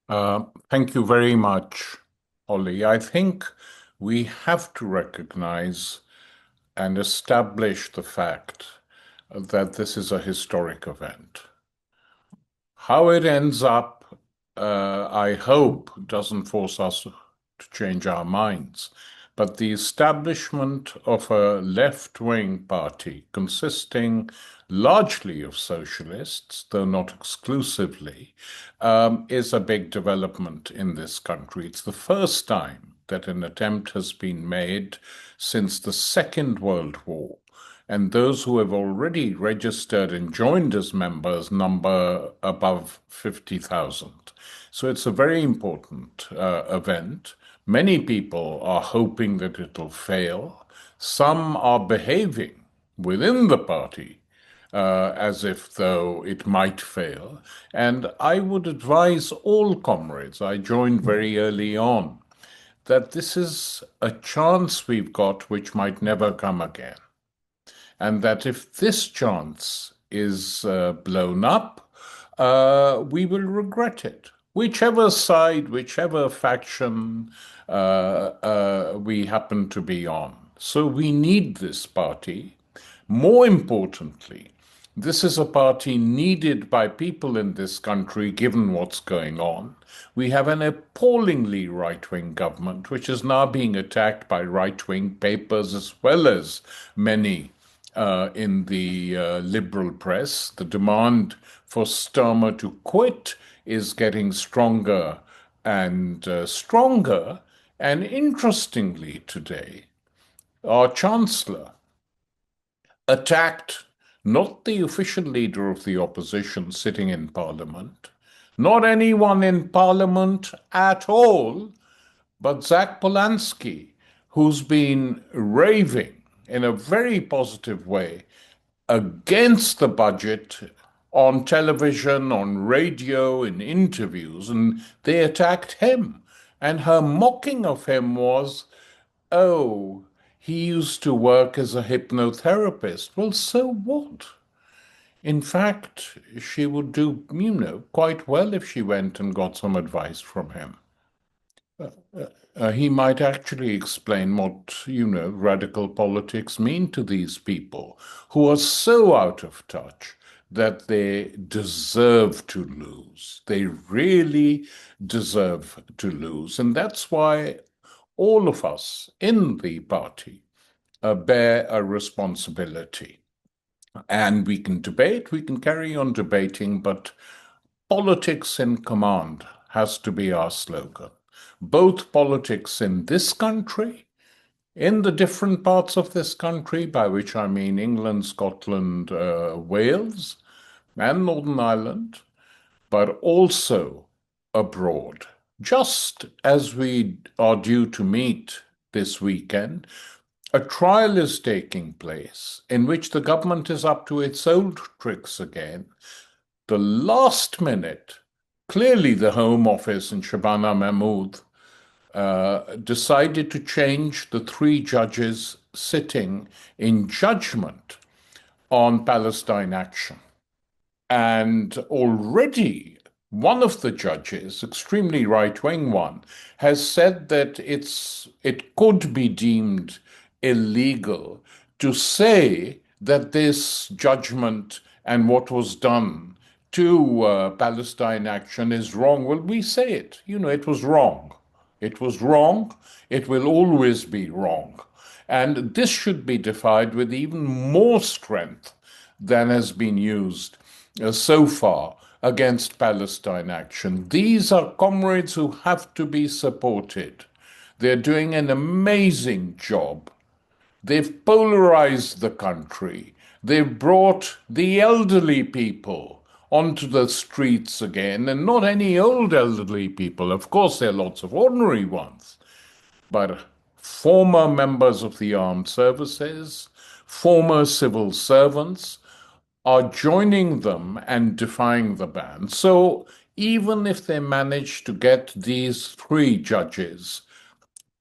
Thank you very much, Ollie. I think we have to recognize and establish the fact that this is a historic event. How it ends up, I hope, doesn't force us to change our minds. But the establishment of a left-wing party consisting largely of socialists, though not exclusively, is a big development in this country. It's the first time that an attempt has been made since the Second World War, and those who have already registered and joined as members number above 50,000. So it's a very important event. Many people are hoping that it'll fail. Some are behaving within the party as if though it might fail. And I would advise all comrades, I joined very early on, that this is a chance we've got which might never come again, and that if this chance is blown up, we will regret it. Whichever side, whichever faction we happen to be on. So we need this party. More importantly, this is a party needed by people in this country, given what's going on. We have an appallingly right-wing government, which is now being attacked by right-wing papers as well as many in the liberal press. The demand for Starmer to quit is getting stronger and stronger. And interestingly, today, our Chancellor attacked not the official leader of the opposition sitting in Parliament, not anyone in Parliament at all, but Zach Polanski, who's been raving in a very positive way against the budget on television, on radio, in interviews, and they attacked him. And her mocking of him was, oh, he used to work as a hypnotherapist. Well, so what? In fact, she would do, quite well if she went and got some advice from him. He might actually explain what, radical politics mean to these people who are so out of touch that they deserve to lose. They really deserve to lose. And that's why all of us in the party bear a responsibility. And we can debate, we can carry on debating, but politics in command has to be our slogan. Both politics in this country, in the different parts of this country, by which I mean England, Scotland, Wales, and Northern Ireland, but also abroad. Just as we are due to meet this weekend, a trial is taking place in which the government is up to its old tricks again. The last minute, clearly the Home Office and Shabana Mahmood decided to change the three judges sitting in judgment on Palestine action. And already one of the judges, extremely right-wing one, has said that it could be deemed illegal to say that this judgment and what was done to Palestine action is wrong. Well, we say it. It was wrong. It was wrong. It will always be wrong. And this should be defied with even more strength than has been used so far against Palestine action. These are comrades who have to be supported. They're doing an amazing job. They've polarized the country. They've brought the elderly people onto the streets again, and not any old elderly people. Of course, there are lots of ordinary ones, but former members of the armed services, former civil servants are joining them and defying the ban. So even if they manage to get these three judges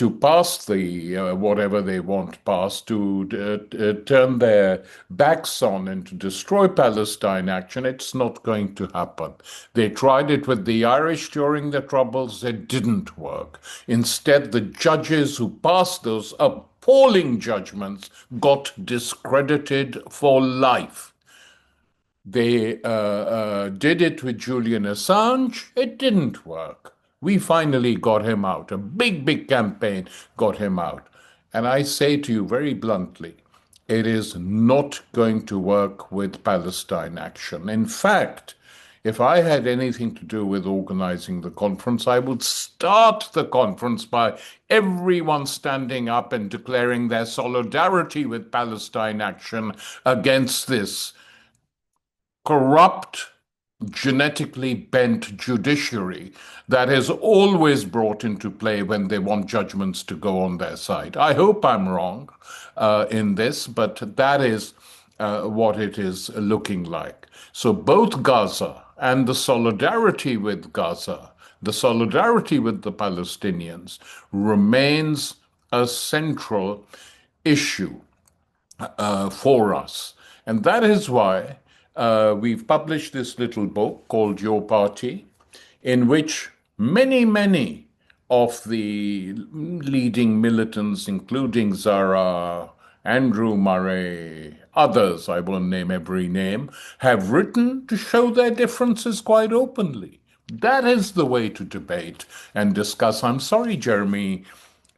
to pass the whatever they want passed, to turn their backs on and to destroy Palestine action. It's not going to happen. They tried it with the Irish during the Troubles. It didn't work. Instead, the judges who passed those appalling judgments got discredited for life. They did it with Julian Assange. It didn't work. We finally got him out. A big, big campaign got him out. And I say to you very bluntly, it is not going to work with Palestine action. In fact, if I had anything to do with organizing the conference, I would start the conference by everyone standing up and declaring their solidarity with Palestine action against this corrupt, genetically bent judiciary that is always brought into play when they want judgments to go on their side. I hope I'm wrong in this, but that is what it is looking like. So both Gaza and the solidarity with Gaza, the solidarity with the Palestinians remains a central issue for us. And that is why we've published this little book called Your Party, in which many, many of the leading militants, including Zara, Andrew Murray, others, I won't name every name, have written to show their differences quite openly. That is the way to debate and discuss. I'm sorry, Jeremy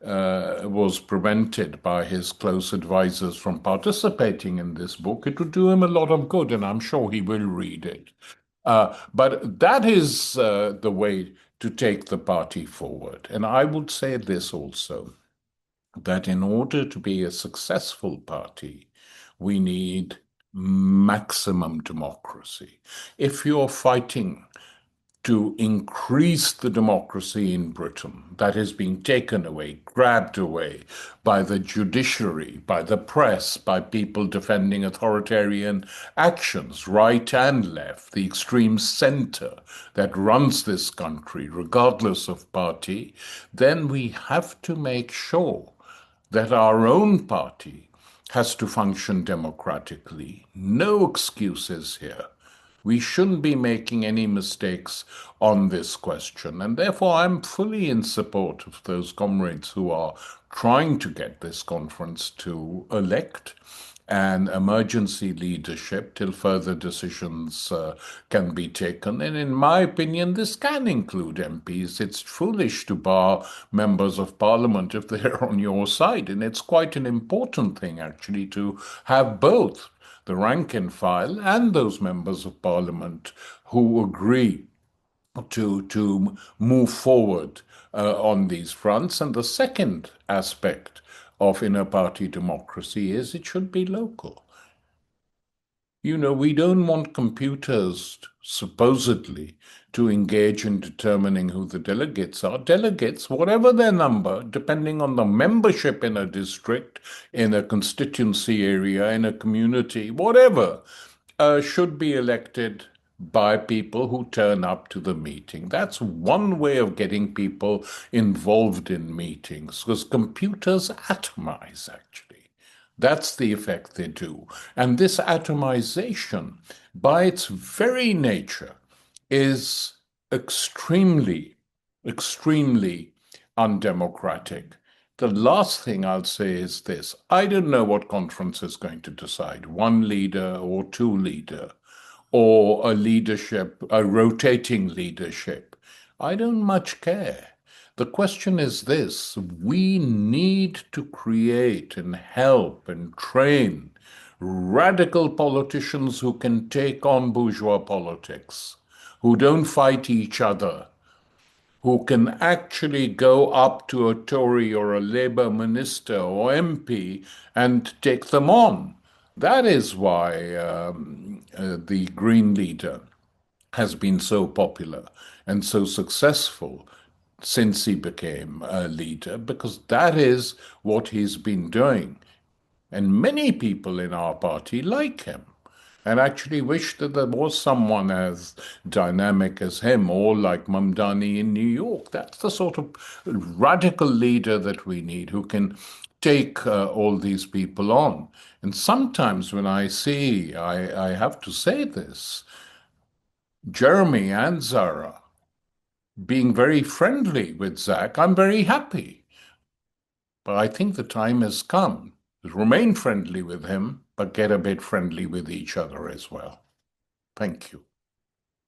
was prevented by his close advisors from participating in this book. It would do him a lot of good, and I'm sure he will read it. But that is the way to take the party forward. And I would say this also, that in order to be a successful party, we need maximum democracy. If you're fighting to increase the democracy in Britain that is being taken away, grabbed away by the judiciary, by the press, by people defending authoritarian actions, right and left, the extreme center that runs this country, regardless of party, then we have to make sure that our own party has to function democratically. No excuses here. We shouldn't be making any mistakes on this question. And therefore, I'm fully in support of those comrades who are trying to get this conference to elect an emergency leadership till further decisions can be taken. And in my opinion, this can include MPs. It's foolish to bar members of parliament if they're on your side. And it's quite an important thing, actually, to have both the rank and file and those members of parliament who agree to move forward on these fronts. And the second aspect of inner party democracy is it should be local. You know, we don't want computers supposedly to engage in determining who the delegates are. Delegates, whatever their number, depending on the membership in a district, in a constituency area, in a community, whatever, should be elected by people who turn up to the meeting. That's one way of getting people involved in meetings, because computers atomize, actually. That's the effect they do. And this atomization, by its very nature, is extremely, extremely undemocratic. The last thing I'll say is this. I don't know what conference is going to decide, one leader or two leader, or a leadership, a rotating leadership. I don't much care. The question is this: we need to create and help and train radical politicians who can take on bourgeois politics, who don't fight each other, who can actually go up to a Tory or a Labour minister or MP and take them on. That is why the Green leader has been so popular and so successful since he became a leader, because that is what he's been doing. And many people in our party like him. and actually wish that there was someone as dynamic as him, or like Mamdani in New York. That's the sort of radical leader that we need, who can take all these people on. And sometimes when I see, I have to say this, Jeremy and Zara being very friendly with Zach, I'm very happy. But I think the time has come to remain friendly with him, but get a bit friendly with each other as well. Thank you.